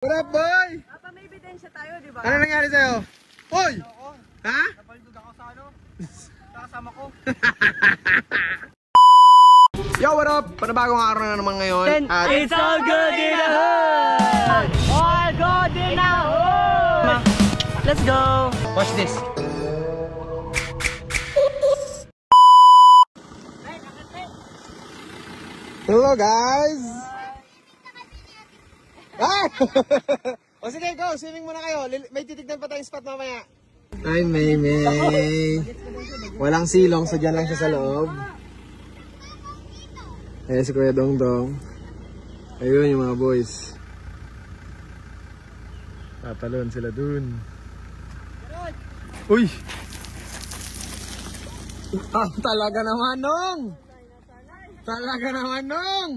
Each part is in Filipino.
What up, boy? Papa, may ebidensya tayo, di ba? Ano nangyari sa'yo? Hoy! Ha? Napalidog ako sa ano? Kasama ko. Yo, what up? Panabagong araw na naman ngayon. At It's all good in the hood! All good in the hood! Let's go! Watch this. hello, guys! Ah! O sige, go! Swimming muna kayo. May titignan pa tayong spot mamaya. Ay, May. Walang silong, so dyan lang siya sa loob. Ayan si Kuya Dongdong. Ayun yung mga boys. Tatalon sila dun. Uy! Ah, talaga naman nung! Talaga naman nung!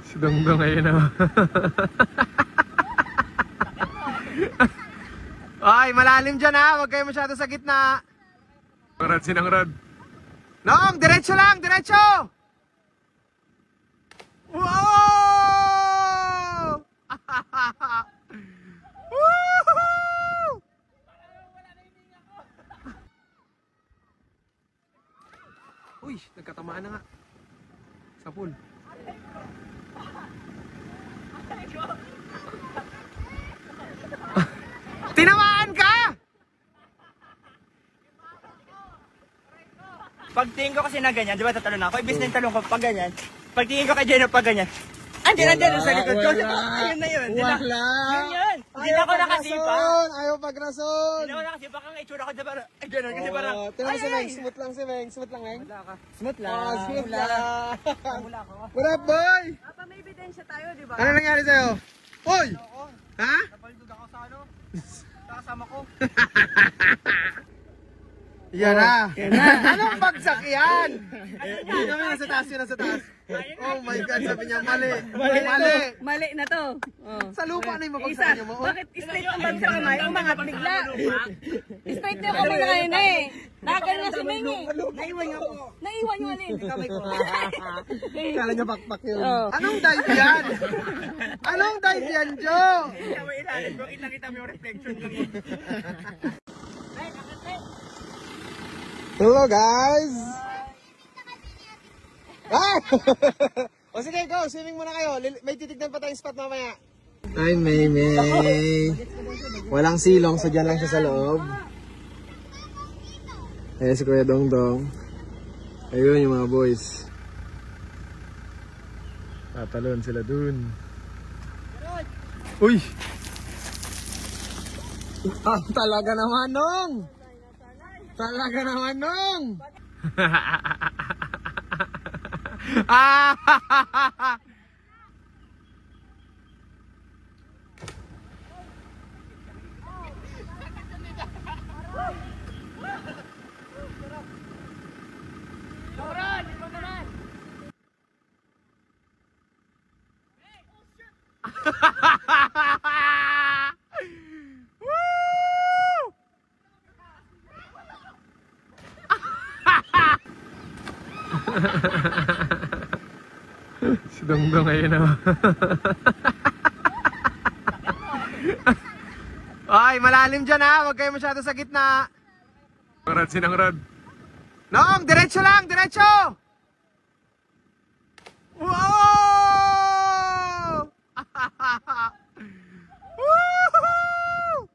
Si Dongdong ayun na. Ay, malalim dyan ha. Huwag kayo masyado sa gitna. Rod, sinang Rod? Nong, diretso lang, diretso! Wow! Woohoo! Uy, nagkatamaan na nga. Sa pool. Tinamaan ka! Pagtingin ko kasi na ganyan, di ba tatalon ako? Ibig na yung talon ko pag ganyan. Pagtingin ko kay Jenna pag ganyan. Andyan sa likod ko. Ayun na yun. Wala! Yun. Hindi na ako nakasipa. Ayaw pagrason! Hindi na ako nakasipa kang itsura ko. Ay, gano'n. Kasi parang... Tira si Meng, smooth lang si Meng. Smooth lang, Meng. Smooth lang. Oh, smooth lang. Mula ako. What up, boy? Papa, may ebidensya tayo, di ba? Ano nangyari sa'yo? Hoy! Ha? Napalidog ako sa ano? Kasama ko. Yan na. Anong bagsak yan? Yun naman, nasa taas yun, nasa taas. Oh my God, sabi niya, mali. Mali. Mali na to. Oh. Sa lupa na yung Isa, mapagsakan niyo mo. bakit straight ang bag sa kamay? Umangat bigla. Straight na yung kamay na ngayon eh. Nakagano na si Ming eh. Naiwan ako. Naiwan yung alin. Kamay ko. Kala niya pakpak yun. Oh. Anong dive yan? Anong dive yan, Joe? Kaya ilalim ko, kita mo yung reflection ko. Hello, guys! Ah! O sige, go! Swimming muna kayo. May titignan pa tayong spot mamaya. Ay, May. Walang silong, so dyan lang siya sa loob. Ayan si Kuya Dongdong. Ayun yung mga boys. Tatalon sila dun. Uy! Ah, talaga naman nung! Talaga naman nung! Si Dongdong ayun na. Ay, malalim dyan ha. Huwag kayo masyado sa gitna. Rod, sinang Rod? Nong, diretso lang, diretso! Wow! Woohoo!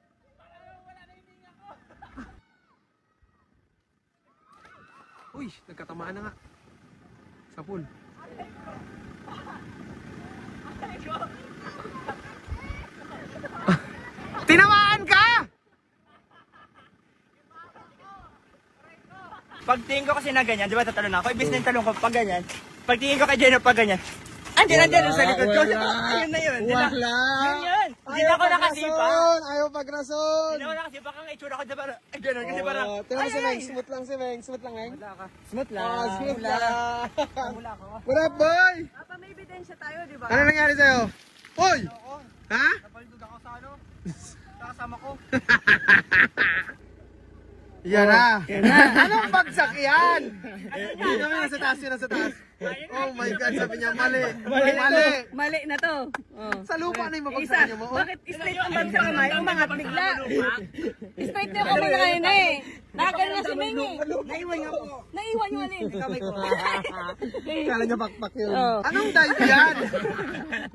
Uy, nagkatamaan na nga. Sa pool. Tinamaan ka! Pagtingin ko kasi na ganyan, di ba tatalon ako? Ibig na yung talon ko pag ganyan. Pagtingin ko kay Jenna pag ganyan. Andiyan sa likod ko. Ayun na yun. Wala. Yun. Hindi na ako nakasipa. Ayaw pagrason. Hindi na ako nakasipa. Kang itsura ko diba? Ganun. Kasi parang. Tingnan mo si Meng. Smooth lang si Meng. Smooth lang, Meng. Smooth lang. Smooth lang. What up, boy? Papa, may ebidensya tayo, di ba? Ano nangyari sa'yo? Hoy! Ha? Napalidog ako sa ano? Kasama ko. Yan na. Anong bagsak yan? Hindi namin nasa taas yun, nasa taas. Oh my God, sabi niya, mali. Mali. Mali na to. Oh. Sa lupa na yung Isa, mapagsak niyo mo. bakit straight ang bagsak kamay? Umangat bigla. Straight na yung kamay na ngayon eh. Nakagaling na si Ming eh. Naiwan ako. Naiwan yung alin. Kamay ko. Kala niya pakpak yun. Oh. Anong dive yan?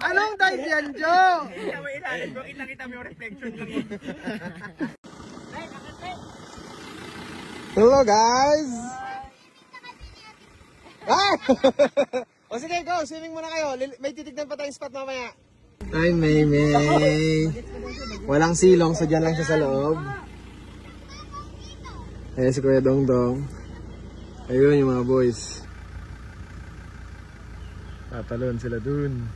Anong dive yan, Joe? Sabi ilalim ko. Itakita mo yung reflection lang yun. Hello, guys! Ah! O sige, go! Swimming muna kayo. May titignan pa tayong spot mamaya. Ay, May. Walang silong, so dyan lang siya sa loob. Ayan si Kuya Dongdong. Ayun yung mga boys. Tatalon sila dun.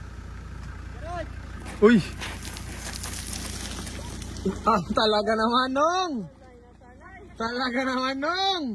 Uy! Ah, talaga naman, Nong! Talaga naman, Nong!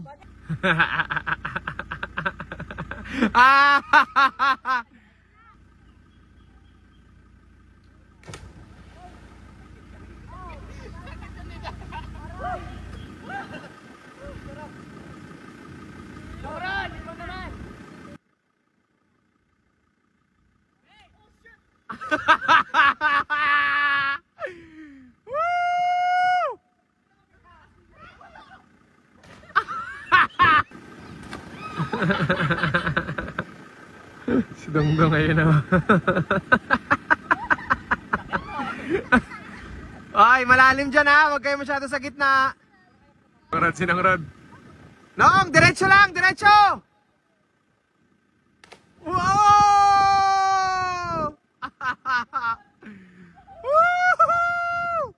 Si Dongdong ngayon na. Ay, malalim dyan ha. Huwag kayo masyado sa gitna. Rod, sinang Rod? Nong, diretso lang, diretso! Wow! Woohoo!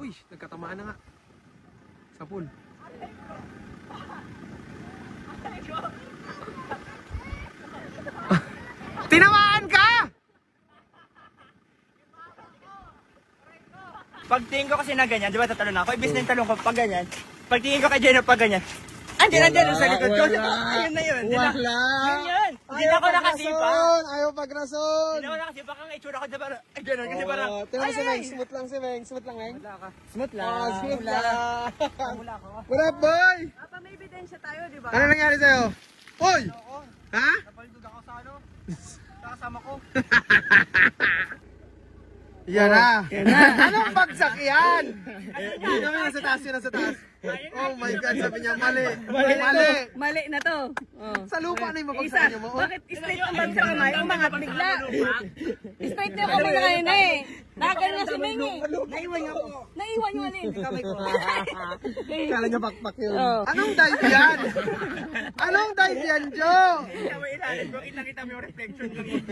Uy, nagkatamaan na nga. Sa pool. Tinamaan ka! Pagtingin ko kasi na ganyan, di ba tatalon ako? Ibig na yung talon ko pag ganyan. Pagtingin ko kay Jenna pag ganyan. Andiyan sa likod ko. Ayun na yun. Wala. Yun. Hindi na ako nakasipa. Ayaw pagrason. Hindi na ako nakasipa. Kang itsura ko diba? Ganun. Kasi parang. Tingnan mo si Meng. Smooth lang si Meng. Smooth lang, Meng. Smooth lang. Smooth lang. What up, boy? Papa, may ebidensya tayo, di ba? Ano nangyari sa'yo? Hoy! Ha? Napalidog ako sa ano? Kasama ko. Yan na. Anong bagsak yan? Hindi namin nasa taas yun, nasa taas. Oh my God, sabi niya, mali. Mali na to. Oh. Sa lupa na yung Isa, mapagsak niyo mo. bakit straight ang bagsak kamay? Umangat bigla. Straight na yung kamay na ngayon eh. Nakagaling na si Ming eh. Naiwan ako. Naiwan yung alin. Kamay ko. Kala niya pakpak yun. Oh. Anong dive yan? Anong dive yan, Joe? Sabi ilalim ko. Itakita mo yung reflection lang yun.